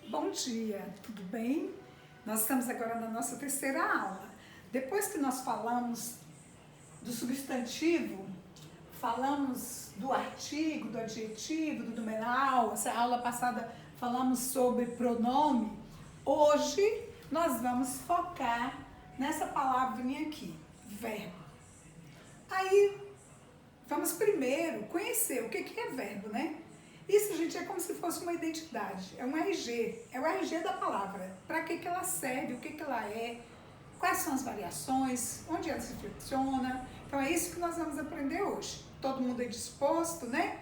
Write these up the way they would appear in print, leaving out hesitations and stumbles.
Bom dia, tudo bem? Nós estamos agora na nossa terceira aula. Depois que nós falamos do substantivo, falamos do artigo, do adjetivo, do numeral, essa aula passada falamos sobre pronome, hoje nós vamos focar nessa palavrinha aqui, verbo. Aí, vamos primeiro conhecer o que é verbo, né? Isso, gente, é como se fosse uma identidade, é um RG, é o RG da palavra. Para que ela serve, o que ela é, quais são as variações, onde ela se flexiona. Então é isso que nós vamos aprender hoje. Todo mundo é disposto, né?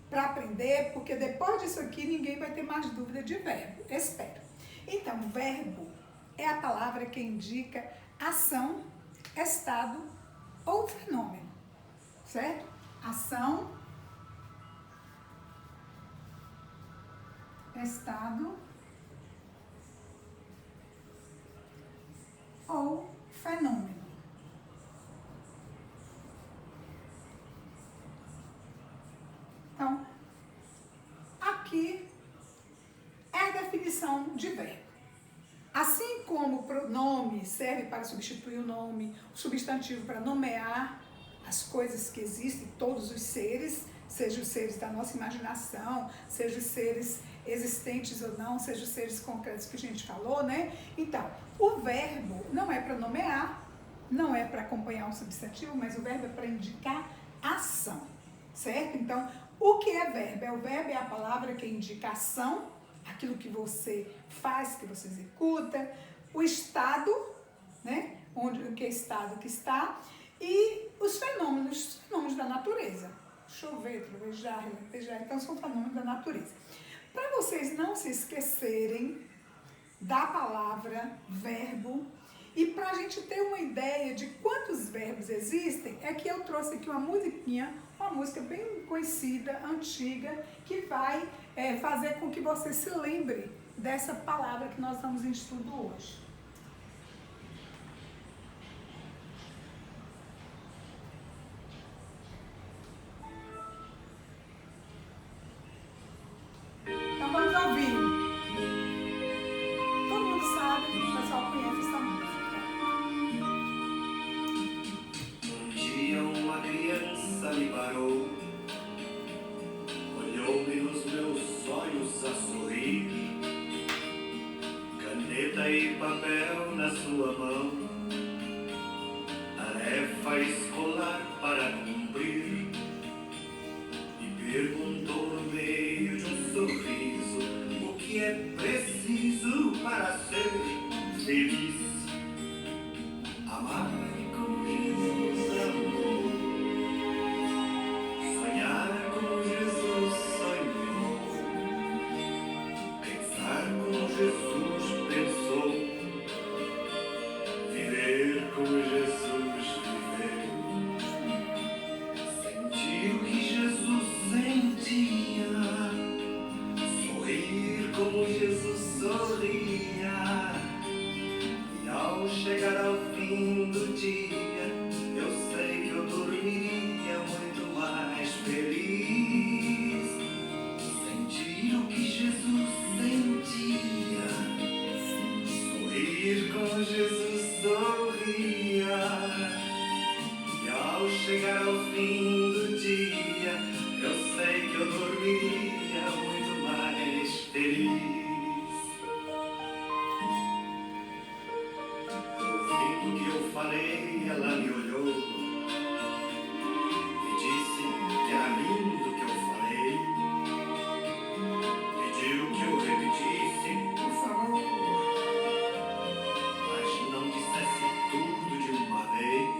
Para aprender, porque depois disso aqui ninguém vai ter mais dúvida de verbo, espero. Então, verbo é a palavra que indica ação, estado ou fenômeno, certo? Ação, estado ou fenômeno. Então, aqui é a definição de verbo. Assim como o pronome serve para substituir o nome, o substantivo para nomear as coisas que existem, todos os seres, sejam os seres da nossa imaginação, sejam os seres existentes ou não, sejam os seres concretos que a gente falou, né? Então, o verbo não é para nomear, não é para acompanhar um substantivo, mas o verbo é para indicar ação, certo? Então, o que é verbo? O verbo é a palavra que indica ação, aquilo que você faz, que você executa, o estado, né? Onde, em que estado que está, e os fenômenos da natureza. Chover, trovejar, relampejar, então são fenômenos da natureza. Para vocês não se esquecerem da palavra verbo, e para a gente ter uma ideia de quantos verbos existem, é que eu trouxe aqui uma musiquinha, uma música bem conhecida, antiga, que vai fazer com que você se lembre dessa palavra que nós estamos em estudo hoje. Então vamos ouvir. Todo mundo sabe, o pessoal conhece essa música. Um dia uma criança me parou, olhou-me nos meus olhos a sorrir, caneta e papel na sua mão, tarefa escolar para cumprir, e perguntou no meio de um sorriso o que é preciso para ser feliz. Amar como Jesus amou, sonhar como Jesus sonhou, pensar como Jesus pensou, viver como Jesus viveu, sentir o que Jesus sentia, sorrir como Jesus sorria. E ao chegar ao fim do dia, eu sei que eu dormiria muito mais feliz. Sentir o que Jesus sentia, sorrir como Jesus sorria. E ao chegar ao fim do dia, eu sei que eu dormiria muito mais feliz. Ouvindo o que eu falei, ela me olhou e disse que era lindo o que eu falei. Pediu que eu repetisse, por favor, mas não dissesse tudo de uma vez.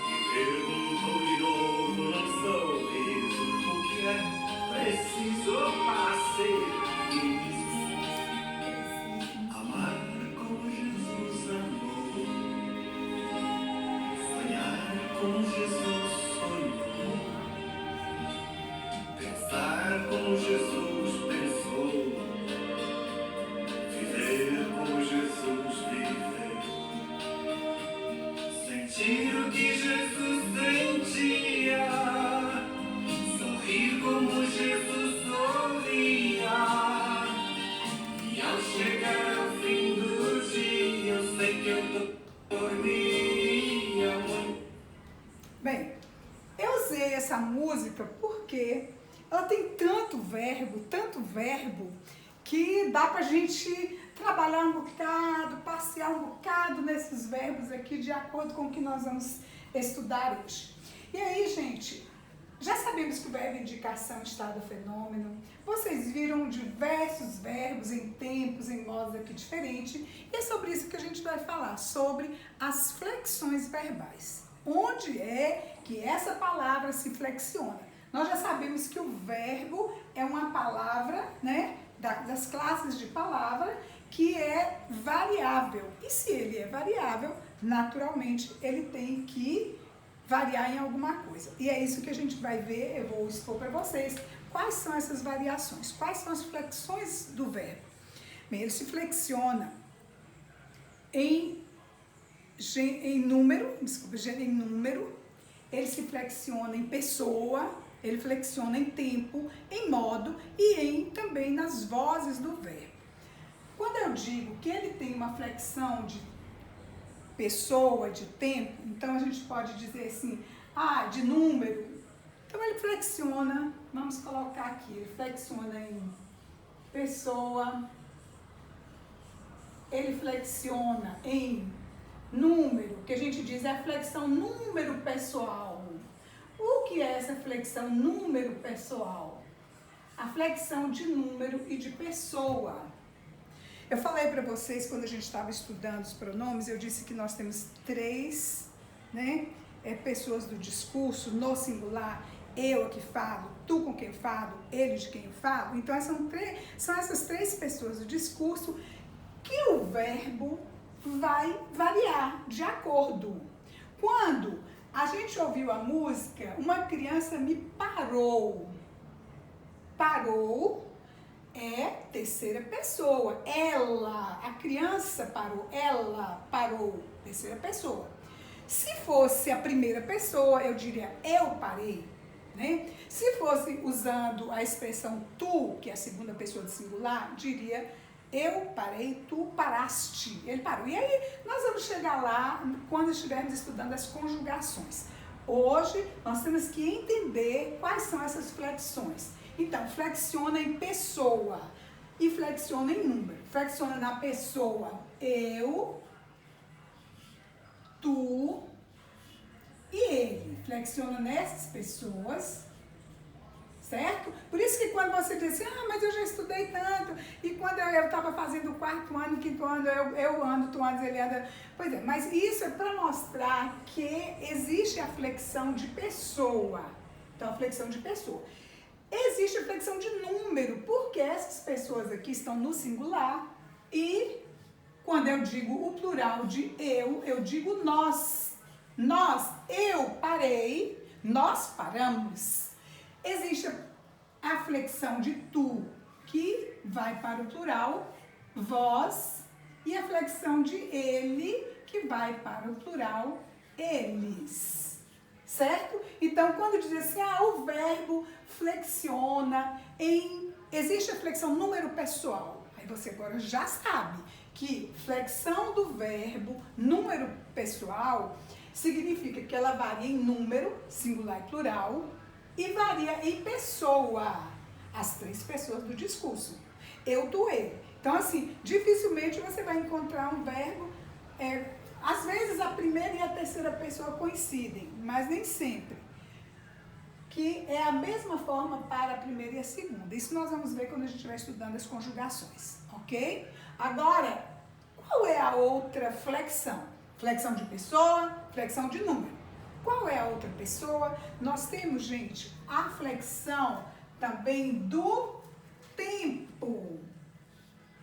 E perguntou de novo num sorriso o que é preciso para ser feliz. Amar como Jesus amou, sonhar como Jesus sonhou, pensar como Jesus pensou, viver como Jesus viveu, sentir o que Jesus sentia, sorrir como Jesus sorria. música porque ela tem tanto verbo, que dá pra gente trabalhar um bocado, passear um bocado nesses verbos aqui, de acordo com o que nós vamos estudar hoje. E aí, gente, já sabemos que o verbo indicação está do fenômeno. Vocês viram diversos verbos em tempos, em modos aqui diferentes. E é sobre isso que a gente vai falar, sobre as flexões verbais. Onde é que essa palavra se flexiona? Nós já sabemos que o verbo é uma palavra, né, das classes de palavra, que é variável. E se ele é variável, naturalmente ele tem que variar em alguma coisa. E é isso que a gente vai ver, eu vou expor para vocês quais são essas variações, quais são as flexões do verbo. Bem, ele se flexiona em número, ele se flexiona em pessoa, ele flexiona em tempo, em modo e também nas vozes do verbo. Quando eu digo que ele tem uma flexão de pessoa, de tempo, então a gente pode dizer assim, de número. Então ele flexiona, vamos colocar aqui, ele flexiona em pessoa, ele flexiona em número, que a gente diz é a flexão número pessoal. O que é essa flexão número pessoal? A flexão de número e de pessoa. Eu falei para vocês, quando a gente estava estudando os pronomes, eu disse que nós temos três, né, pessoas do discurso, no singular, eu que falo, tu com quem falo, ele de quem falo. Então, são essas três pessoas do discurso que o verbo vai variar de acordo. Quando a gente ouviu a música, uma criança me parou. Parou é terceira pessoa. Ela, a criança parou, ela parou, terceira pessoa. Se fosse a primeira pessoa, eu diria eu parei, né? Se fosse usando a expressão tu, que é a segunda pessoa do singular, diria eu parei, tu paraste. Ele parou. E aí nós vamos chegar lá quando estivermos estudando as conjugações. Hoje nós temos que entender quais são essas flexões. Então, flexiona em pessoa e flexiona em número. Flexiona na pessoa eu, tu e ele. Flexiona nessas pessoas, certo? Por isso que quando você diz assim, mas eu já estudei tanto, e quando eu estava fazendo o quarto ano, quinto ano, eu ando, tu andas, ele anda. Pois é, mas isso é para mostrar que existe a flexão de pessoa. Então, a flexão de pessoa. Existe a flexão de número, porque essas pessoas aqui estão no singular e quando eu digo o plural de eu digo nós. Nós, eu parei, nós paramos. Existe a flexão de tu, que vai para o plural, vós, e a flexão de ele, que vai para o plural, eles. Certo? Então, quando diz assim, o verbo flexiona existe a flexão número pessoal. Aí você agora já sabe que flexão do verbo número pessoal significa que ela varia em número, singular e plural, e varia em pessoa, as três pessoas do discurso. Eu, tu, ele. Então, assim, dificilmente você vai encontrar um verbo... às vezes a primeira e a terceira pessoa coincidem, mas nem sempre. Que é a mesma forma para a primeira e a segunda. Isso nós vamos ver quando a gente estiver estudando as conjugações, ok? Agora, qual é a outra flexão? Flexão de pessoa, flexão de número. Qual é a outra pessoa? Nós temos, gente, a flexão também do tempo.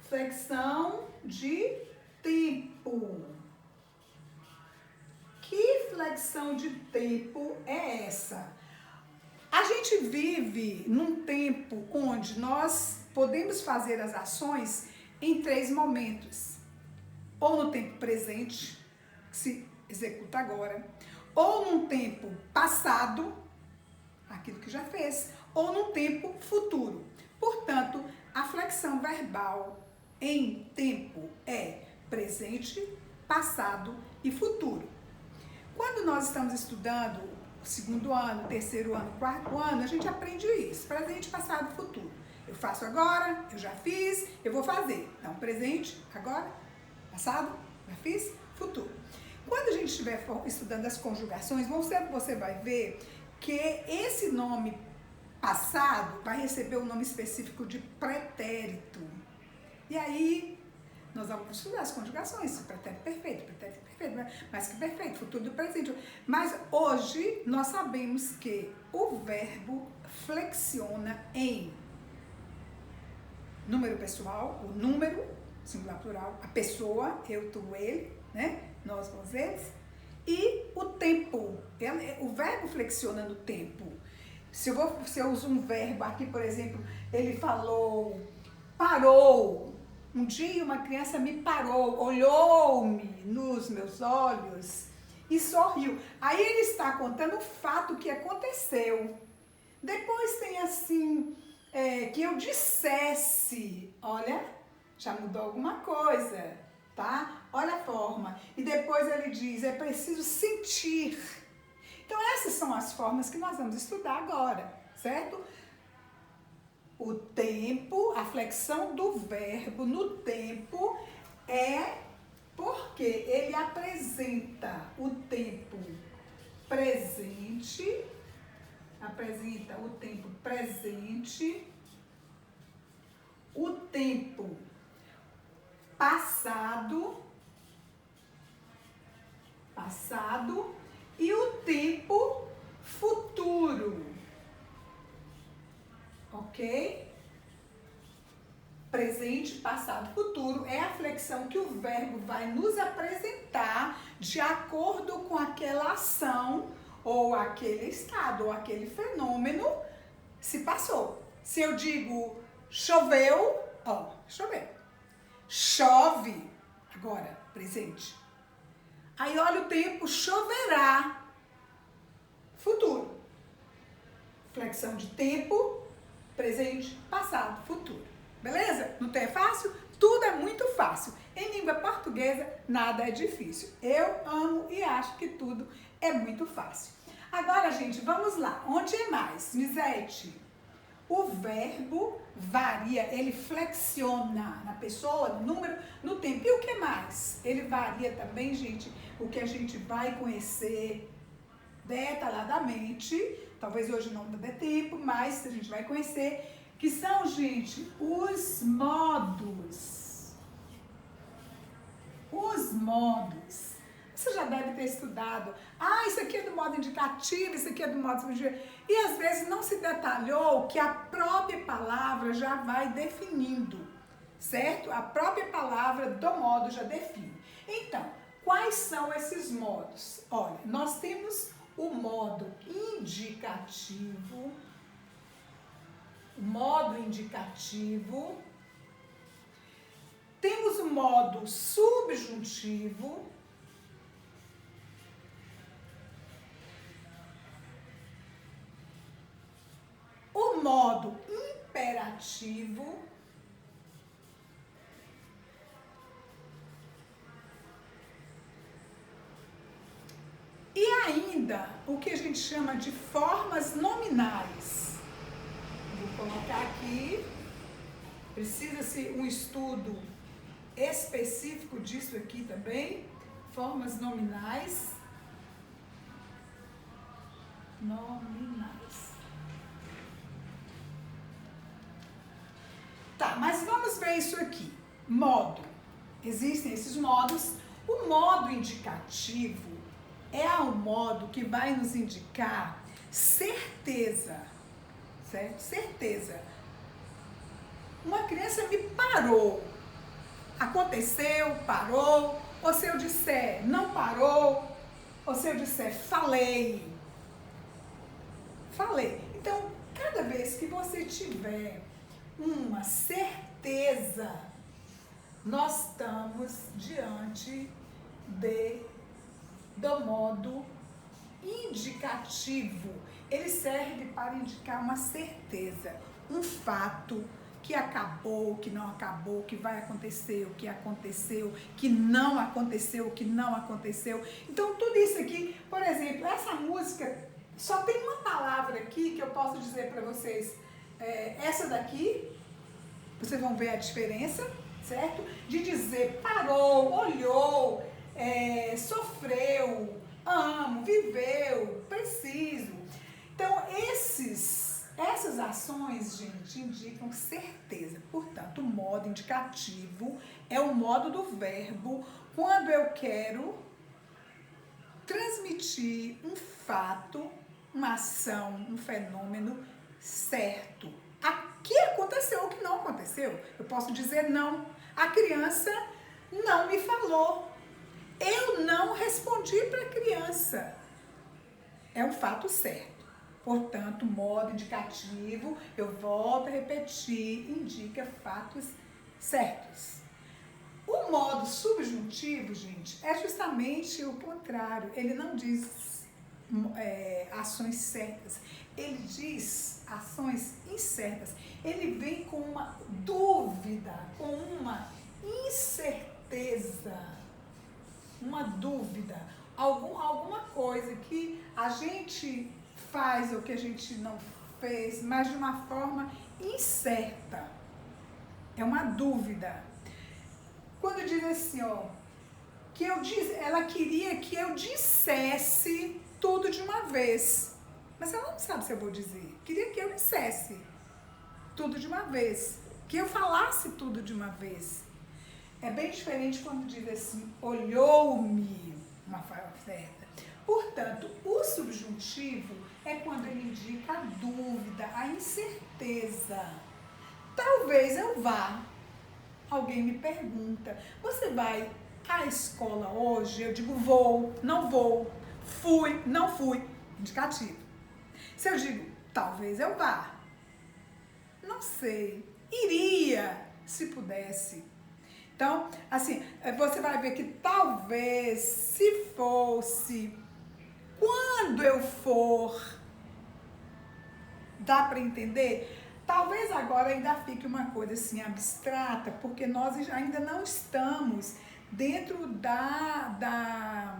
Flexão de tempo. Que flexão de tempo é essa? A gente vive num tempo onde nós podemos fazer as ações em três momentos. Ou no tempo presente, que se executa agora, ou num tempo passado, aquilo que já fez, ou num tempo futuro. Portanto, a flexão verbal em tempo é presente, passado e futuro. Quando nós estamos estudando o segundo ano, o terceiro ano, o quarto ano, a gente aprende isso, presente, passado, futuro. Eu faço agora, eu já fiz, eu vou fazer. Então, presente, agora, passado, já fiz, futuro. Quando a gente estiver estudando as conjugações, você vai ver que esse nome passado vai receber o nome específico de pretérito. E aí, nós vamos estudar as conjugações, pretérito perfeito, mais que perfeito, futuro do presente. Mas hoje, nós sabemos que o verbo flexiona em número pessoal, o número, singular plural, a pessoa, eu, tu, ele, né? Nós, vós, eles, e o tempo. O verbo flexiona no tempo. Se eu uso um verbo aqui, por exemplo, ele falou, parou. Um dia uma criança me parou, olhou-me nos meus olhos e sorriu. Aí ele está contando o fato que aconteceu. Depois tem assim, que eu dissesse, olha, já mudou alguma coisa, tá? Olha a forma. E depois ele diz, é preciso sentir. Então essas são as formas que nós vamos estudar agora, certo? O tempo, a flexão do verbo no tempo é porque ele apresenta o tempo presente, o tempo passado e o tempo futuro. Ok? Presente, passado, futuro é a flexão que o verbo vai nos apresentar de acordo com aquela ação ou aquele estado ou aquele fenômeno se passou. Se eu digo choveu, choveu. Chove, agora, presente. Aí olha o tempo, choverá, futuro. Flexão de tempo, presente, passado, futuro. Beleza? Não é fácil? Tudo é muito fácil. Em língua portuguesa, nada é difícil. Eu amo e acho que tudo é muito fácil. Agora, gente, vamos lá. Onde é mais? Misete. O verbo varia, ele flexiona na pessoa, no número, no tempo. E o que mais? Ele varia também, gente, o que a gente vai conhecer detalhadamente. Talvez hoje não dê tempo, mas a gente vai conhecer, que são, gente, os modos. Os modos. Você já deve ter estudado. Isso aqui é do modo indicativo, isso aqui é do modo subjuntivo. E às vezes não se detalhou que a própria palavra já vai definindo, certo? A própria palavra do modo já define. Então, quais são esses modos? Olha, nós temos o modo indicativo, temos o modo subjuntivo, o modo imperativo, e ainda o que a gente chama de formas nominais. Vou colocar aqui, precisa-se um estudo específico disso aqui também, formas nominais. Tá, mas vamos ver isso aqui. Modo. Existem esses modos. O modo indicativo é o modo que vai nos indicar certeza, certo? Certeza. Uma criança me parou. Aconteceu, parou. Ou se eu disser não parou, ou se eu disser falei. Então, cada vez que você tiver uma certeza, nós estamos diante do modo indicativo. Ele serve para indicar uma certeza, um fato que acabou, que não acabou, que vai acontecer, o que aconteceu, que não aconteceu, o que não aconteceu. Então, tudo isso aqui, por exemplo, essa música Só tem uma palavra aqui que eu posso dizer para vocês. Essa daqui, vocês vão ver a diferença, certo? De dizer parou, olhou, sofreu, amo, viveu, preciso. Então, essas ações, gente, indicam certeza. Portanto, o modo indicativo é o modo do verbo quando eu quero transmitir um fato, uma ação, um fenômeno certo. Aqui aconteceu o que não aconteceu. Eu posso dizer não. A criança não me falou. Eu não respondi para a criança. É um fato certo. Portanto, modo indicativo, eu volto a repetir, indica fatos certos. O modo subjuntivo, gente, é justamente o contrário. Ele não diz ações certas, ele diz ações incertas. Ele vem com uma dúvida, com uma incerteza, uma dúvida, alguma coisa que a gente faz ou que a gente não fez, mas de uma forma incerta. É uma dúvida. Quando diz assim, ó, ela queria que eu dissesse tudo de uma vez. Mas ela não sabe se eu vou dizer. Queria que eu dissesse tudo de uma vez. Que eu falasse tudo de uma vez. É bem diferente quando diz assim, olhou-me, uma fala certa. Portanto, o subjuntivo é quando ele indica a dúvida, a incerteza. Talvez eu vá. Alguém me pergunta, você vai à escola hoje? Eu digo, vou, não vou, fui, não fui. Indicativo. Se eu digo, talvez eu vá, não sei, iria, se pudesse. Então, assim, você vai ver que talvez, se fosse, quando eu for, dá para entender? Talvez agora ainda fique uma coisa assim abstrata, porque nós ainda não estamos dentro da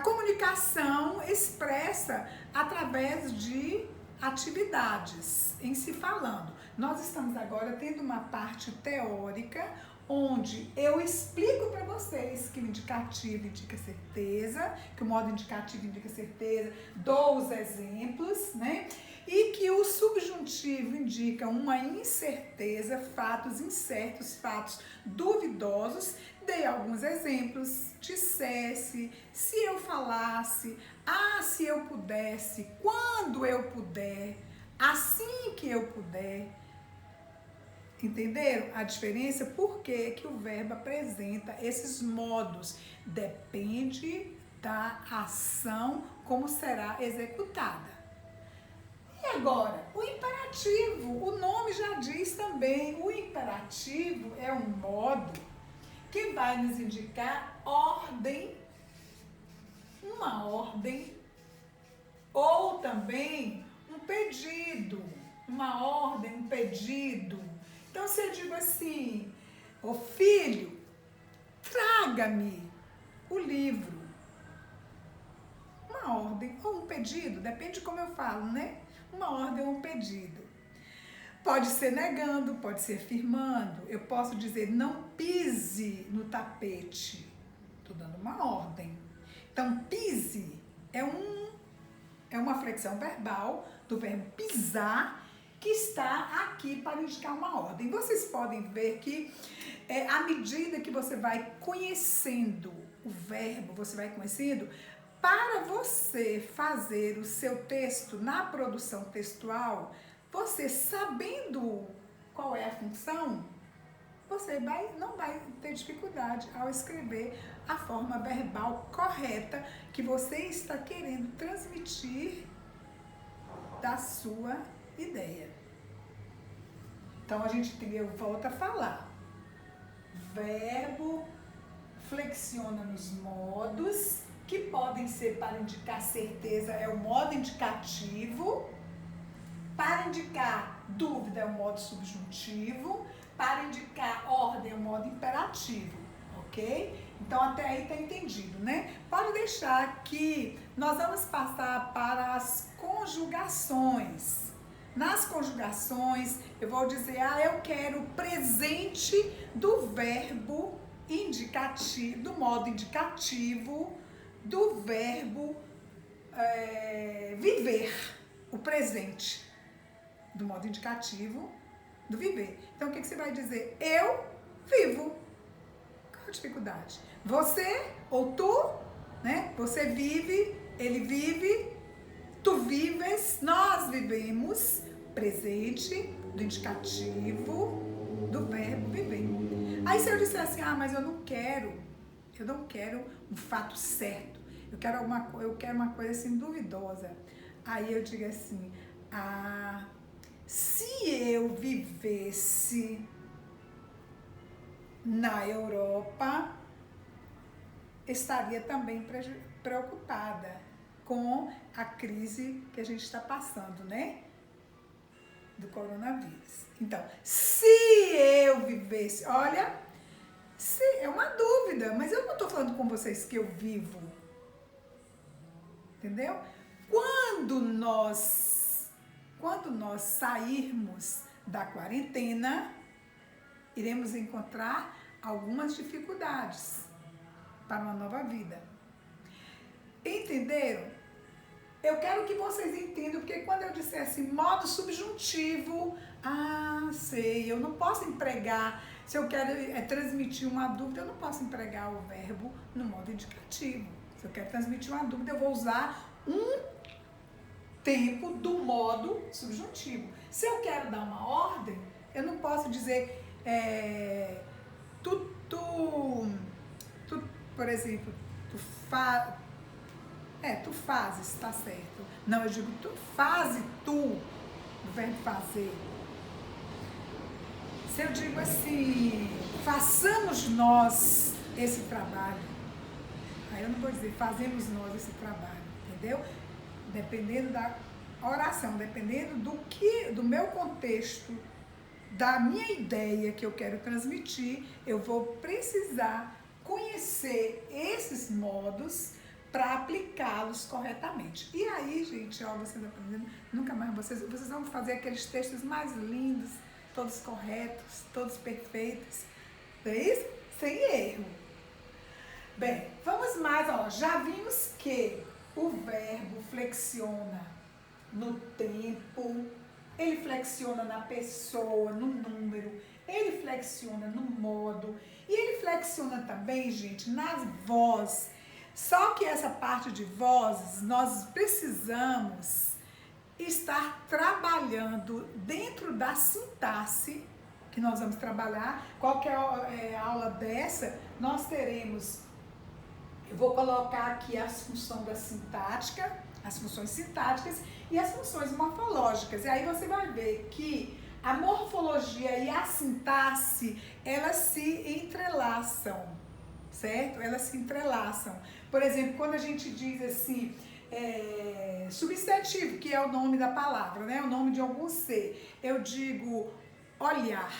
comunicação expressa através de atividades em se falando. Nós estamos agora tendo uma parte teórica onde eu explico para vocês que o indicativo indica certeza, que o modo indicativo indica certeza, dou os exemplos, né? E que o subjuntivo indica uma incerteza, fatos incertos, fatos duvidosos. Dei alguns exemplos, dissesse, se eu falasse, se eu pudesse, quando eu puder, assim que eu puder. Entenderam a diferença? Por que que o verbo apresenta esses modos? Depende da ação, como será executada. E agora, o imperativo, o nome já diz também, o imperativo é um modo que vai nos indicar ordem, uma ordem, ou também um pedido, uma ordem, um pedido. Então, se eu digo assim, ô filho, traga-me o livro. Uma ordem ou um pedido, depende de como eu falo, né? Uma ordem ou um pedido. Pode ser negando, pode ser afirmando. Eu posso dizer, não pise no tapete. Estou dando uma ordem. Então, pise é uma flexão verbal do verbo pisar, que está aqui para indicar uma ordem. Vocês podem ver que, à medida que você vai conhecendo o verbo, você vai conhecendo, para você fazer o seu texto na produção textual, você sabendo qual é a função, você não vai ter dificuldade ao escrever a forma verbal correta que você está querendo transmitir da sua ideia. Então, eu volto a falar. Verbo flexiona nos modos, que podem ser para indicar certeza, é o modo indicativo. Para indicar dúvida, é o modo subjuntivo. Para indicar ordem, é o modo imperativo, ok? Então, até aí está entendido, né? Pode deixar que nós vamos passar para as conjugações. Nas conjugações, eu vou dizer, eu quero o presente do verbo indicativo, do modo indicativo, do verbo viver, o presente, do modo indicativo do viver. Então, o que você vai dizer? Eu vivo. Qual a dificuldade? Você ou tu, né? Você vive, ele vive, tu vives, nós vivemos, presente do indicativo do verbo viver. Aí se eu disser assim, mas eu não quero um fato certo, eu quero uma coisa assim duvidosa. Aí eu digo assim, se eu vivesse na Europa, estaria também preocupada com a crise que a gente está passando, né? Do coronavírus. Então, se eu vivesse, olha, é uma dúvida, mas eu não estou falando com vocês que eu vivo. Entendeu? Quando nós sairmos da quarentena, iremos encontrar algumas dificuldades para uma nova vida. Entenderam? Eu quero que vocês entendam, porque quando eu disser assim, modo subjuntivo, sei, eu não posso empregar, se eu quero transmitir uma dúvida, eu não posso empregar o verbo no modo indicativo. Se eu quero transmitir uma dúvida, eu vou usar um tempo do modo subjuntivo. Se eu quero dar uma ordem, eu não posso dizer, tu por exemplo, tu fazes, tá certo. Não, eu digo, tu fazes, do verbo fazer. Se eu digo assim, façamos nós esse trabalho, aí eu não vou dizer, fazemos nós esse trabalho, entendeu? Dependendo da oração, dependendo do meu contexto, da minha ideia que eu quero transmitir, eu vou precisar conhecer esses modos para aplicá-los corretamente. E aí, gente, vocês aprendendo, nunca mais vocês vão fazer aqueles textos mais lindos, todos corretos, todos perfeitos, não é isso? Sem erro. Bem, vamos mais, já vimos que o verbo flexiona no tempo, ele flexiona na pessoa, no número, ele flexiona no modo, e ele flexiona também, gente, nas vozes. Só que essa parte de vozes, nós precisamos estar trabalhando dentro da sintaxe, que nós vamos trabalhar. Qualquer aula dessa, nós teremos, eu vou colocar aqui as funções da sintática, as funções sintáticas e as funções morfológicas. E aí você vai ver que a morfologia e a sintaxe, elas se entrelaçam, certo? Elas se entrelaçam. Por exemplo, quando a gente diz assim, substantivo, que é o nome da palavra, né? O nome de algum ser. Eu digo olhar.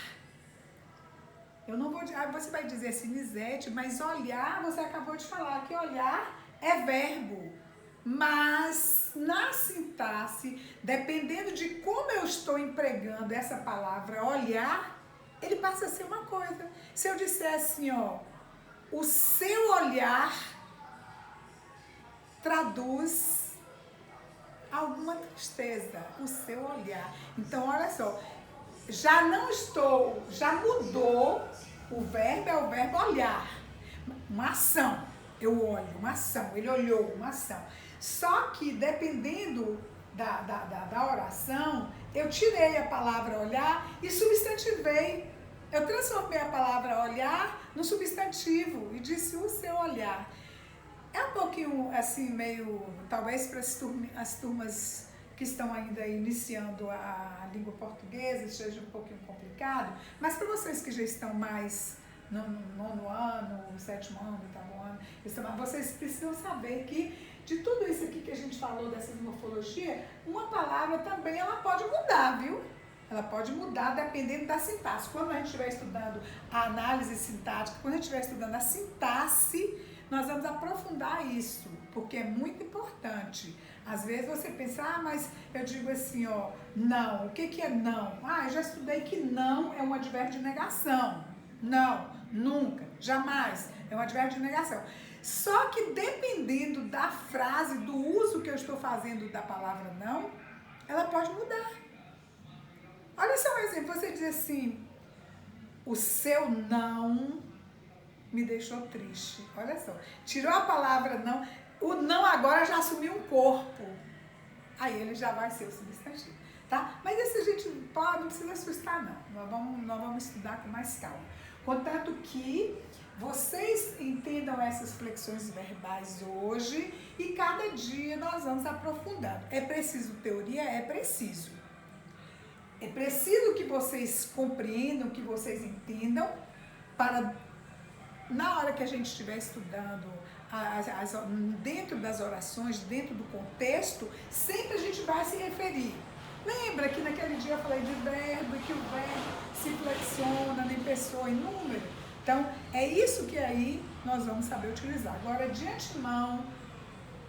Eu não vou dizer, você vai dizer assim, Nizete, mas olhar, você acabou de falar que olhar é verbo. Mas na sintaxe, dependendo de como eu estou empregando essa palavra olhar, ele passa a ser uma coisa. Se eu disser assim, o seu olhar traduz alguma tristeza, o seu olhar. Então, olha só, já mudou, o verbo é o verbo olhar, uma ação, eu olho, uma ação, ele olhou, uma ação. Só que dependendo da oração, eu tirei a palavra olhar e substantivei. Eu transformei a palavra olhar no substantivo e disse o seu olhar. É um pouquinho assim, meio, talvez para as turmas que estão ainda iniciando a língua portuguesa, seja um pouquinho complicado, mas para vocês que já estão mais no 9º ano, no 7º ano, 8º ano, vocês precisam saber que de tudo isso aqui que a gente falou, dessa morfologia, uma palavra também ela pode mudar, viu? Ela pode mudar dependendo da sintaxe. Quando a gente estiver estudando a análise sintática, quando a gente estiver estudando a sintaxe, nós vamos aprofundar isso, porque é muito importante. Às vezes você pensa, mas eu digo assim, ó, não. O que é não? Eu já estudei que não é um advérbio de negação. Não, nunca, jamais. É um advérbio de negação. Só que dependendo da frase, do uso que eu estou fazendo da palavra não, ela pode mudar. Olha só um exemplo, você diz assim, o seu não me deixou triste. Olha só, tirou a palavra não, o não agora já assumiu um corpo. Aí ele já vai ser o substantivo, tá? Mas isso a gente não precisa assustar não, nós vamos estudar com mais calma. Contanto que vocês entendam essas flexões verbais hoje e cada dia nós vamos aprofundando. É preciso teoria? É preciso. É preciso que vocês compreendam, que vocês entendam, para na hora que a gente estiver estudando dentro das orações, dentro do contexto, sempre a gente vai se referir. Lembra que naquele dia eu falei de verbo, que o verbo se flexiona em pessoa, em número? Então, é isso que aí nós vamos saber utilizar. Agora, de antemão,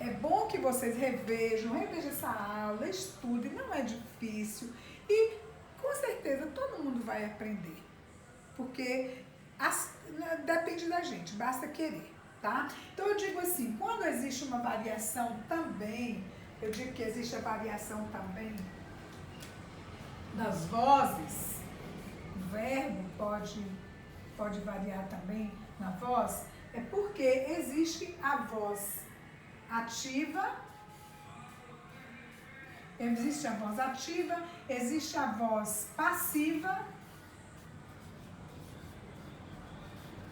é bom que vocês revejam essa aula, estudem, não é difícil. E, com certeza, todo mundo vai aprender. Porque depende da gente, basta querer, tá? Então, eu digo assim, quando existe uma variação também, eu digo que existe a variação também das vozes, o verbo pode variar também na voz, é porque existe a voz ativa, existe a voz passiva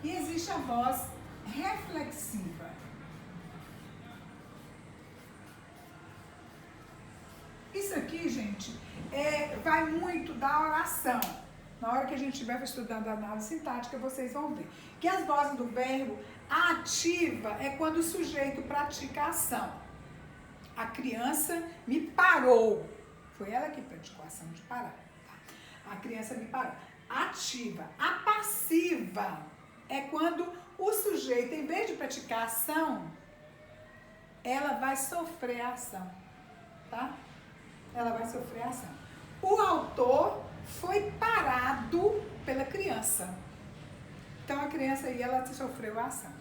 e existe a voz reflexiva. Isso aqui, gente, vai muito da oração. Na hora que a gente estiver estudando a análise sintática, vocês vão ver que as vozes do verbo, a ativa é quando o sujeito pratica a ação. A criança me parou. Foi ela que praticou a ação de parar. Tá? A criança me parou. Ativa. A passiva é quando o sujeito, em vez de praticar a ação, ela vai sofrer a ação. Tá? Ela vai sofrer a ação. O autor foi parado pela criança. Então, a criança aí, ela sofreu a ação.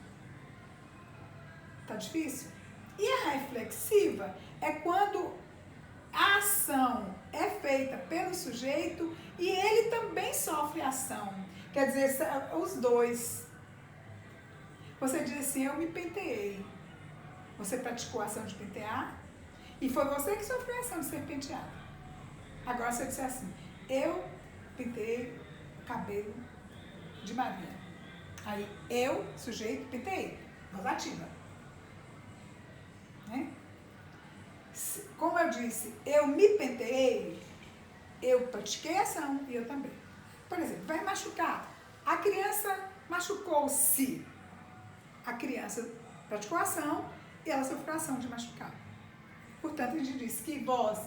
Tá difícil? E a reflexiva é quando a ação é feita pelo sujeito e ele também sofre a ação. Quer dizer, os dois. Você diz assim, eu me penteei. Você praticou a ação de pentear e foi você que sofreu a ação de ser penteado. Agora, você disser assim, eu penteei o cabelo de Maria. Aí, eu, sujeito, penteei. Voz ativa. Né? Como eu disse, eu me penteei, eu pratiquei a ação e eu também. Por exemplo, vai machucar. A criança machucou-se. A criança praticou a ação e ela sofreu a ação de machucar. Portanto, a gente diz que voz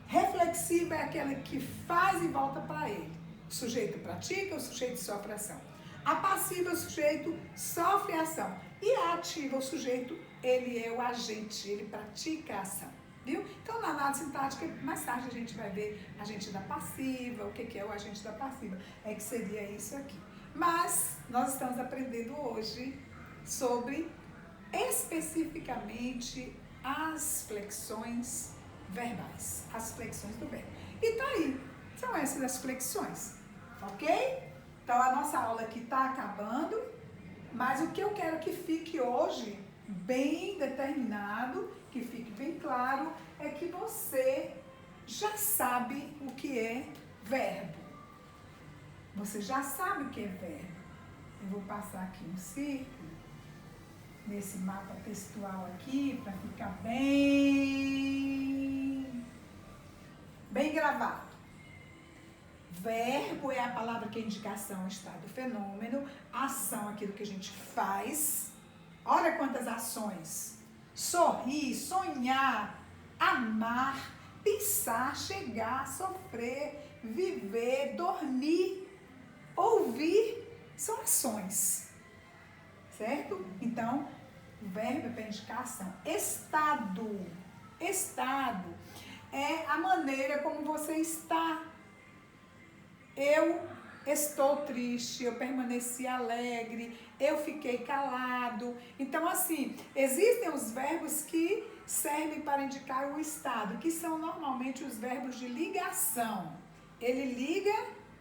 reflexiva é aquela que faz e volta para ele. O sujeito pratica, o sujeito sofre a ação. A passiva, o sujeito sofre a ação. E a ativa, o sujeito, ele é o agente, ele pratica a ação. Viu? Então, na análise sintática, mais tarde a gente vai ver agente da passiva, o que é o agente da passiva. É que seria isso aqui. Mas, nós estamos aprendendo hoje sobre, especificamente, as flexões verbais, as flexões do verbo. E tá aí, são essas as flexões, ok? Então, a nossa aula aqui está acabando, mas o que eu quero que fique hoje bem determinado, que fique bem claro, é que você já sabe o que é verbo. Você já sabe o que é verbo. Eu vou passar aqui um círculo, nesse mapa textual aqui, para ficar bem gravado. Verbo é a palavra que é indicação, estado do fenômeno, ação, aquilo que a gente faz. Olha quantas ações. Sorrir, sonhar, amar, pensar, chegar, sofrer, viver, dormir, ouvir, são ações, certo? Então, o verbo é para indicar ação. Estado é a maneira como você está. Eu estou triste, eu permaneci alegre, eu fiquei calado. Então, assim, existem os verbos que servem para indicar o estado, que são normalmente os verbos de ligação. Ele liga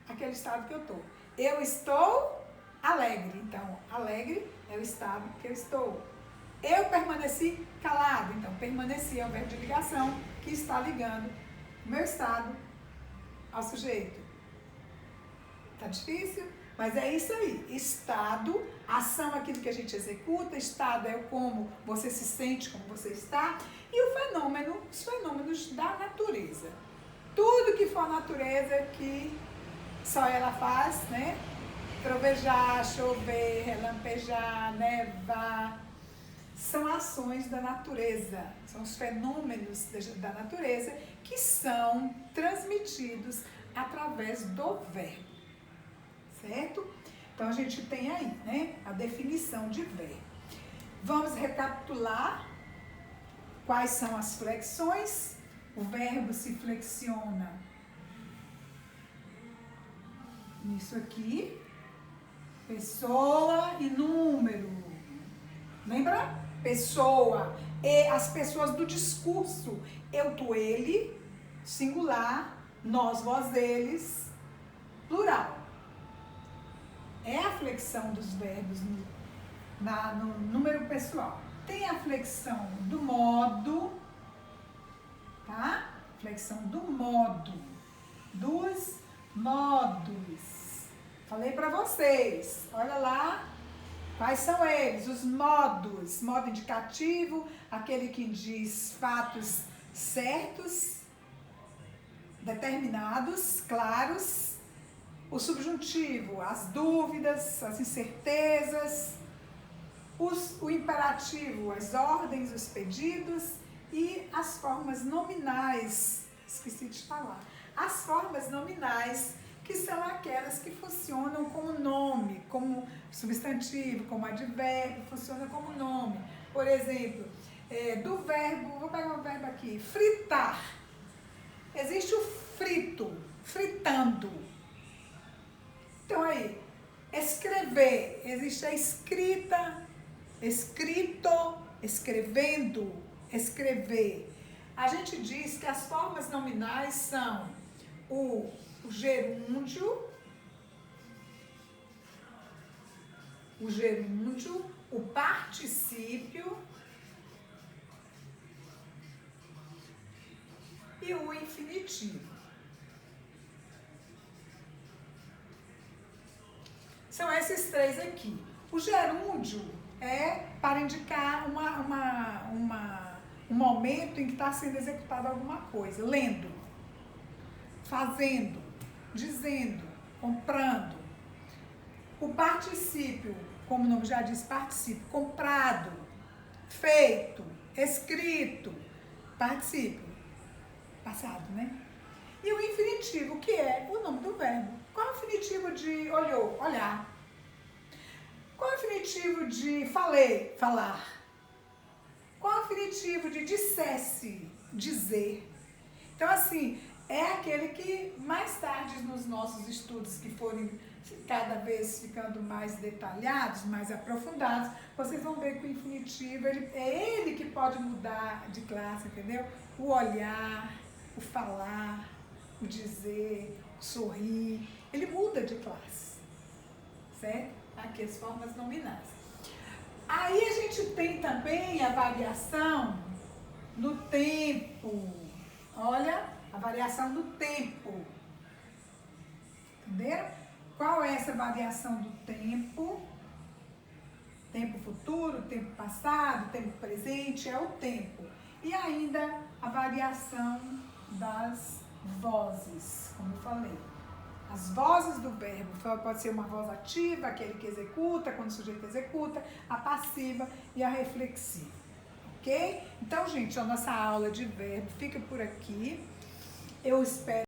aquele estado que eu estou. Eu estou alegre. Então, alegre é o estado que eu estou. Eu permaneci calado. Então, permaneci é o verbo de ligação que está ligando o meu estado ao sujeito. Tá difícil? Mas é isso aí. Estado, ação é aquilo que a gente executa, estado é como você se sente, como você está, e o fenômeno, os fenômenos da natureza. Tudo que for natureza que só ela faz, né? Trovejar, chover, relampejar, nevar, são ações da natureza, são os fenômenos da natureza que são transmitidos através do verbo. Certo? Então, a gente tem aí, né, a definição de verbo. Vamos recapitular quais são as flexões. O verbo se flexiona nisso aqui. Pessoa e número. Lembra? Pessoa. E as pessoas do discurso. Eu, tu, ele, singular. Nós, vós, eles, plural. É a flexão dos verbos no número pessoal. Tem a flexão do modo, tá? Flexão do modo, dos modos. Falei para vocês, olha lá, quais são eles? Os modos. Modo indicativo, aquele que diz fatos certos, determinados, claros. O subjuntivo, as dúvidas, as incertezas. O imperativo, as ordens, os pedidos. E as formas nominais, esqueci de falar. As formas nominais, que são aquelas que funcionam como nome, como substantivo, como advérbio, funciona como nome. Por exemplo, do verbo, vou pegar um verbo aqui, fritar. Existe o frito, fritando. Então aí, escrever, existe a escrita, escrito, escrevendo, escrever. A gente diz que as formas nominais são o gerúndio, o particípio e o infinitivo. São esses três aqui. O gerúndio é para indicar um momento em que está sendo executada alguma coisa. Lendo, fazendo, dizendo, comprando. O particípio, como o nome já diz, particípio, comprado, feito, escrito, particípio, passado, né? E o infinitivo, que é o nome do verbo. Qual é o infinitivo de olhou? Olhar. Qual é o infinitivo de falei? Falar. Qual é o infinitivo de dissesse? Dizer. Então, assim, é aquele que mais tarde nos nossos estudos, que forem cada vez ficando mais detalhados, mais aprofundados, vocês vão ver que o infinitivo, é ele que pode mudar de classe, entendeu? O olhar, o falar, o dizer, o sorrir, ele muda de classe, certo? Aqui as formas nominais. Aí a gente tem também a variação no tempo. Olha, a variação do tempo. Entenderam? Qual é essa variação do tempo? Tempo futuro, tempo passado, tempo presente, é o tempo. E ainda a variação das vozes, como eu falei. As vozes do verbo, pode ser uma voz ativa, aquele que executa, quando o sujeito executa, a passiva e a reflexiva, ok? Então, gente, a nossa aula de verbo fica por aqui. Eu espero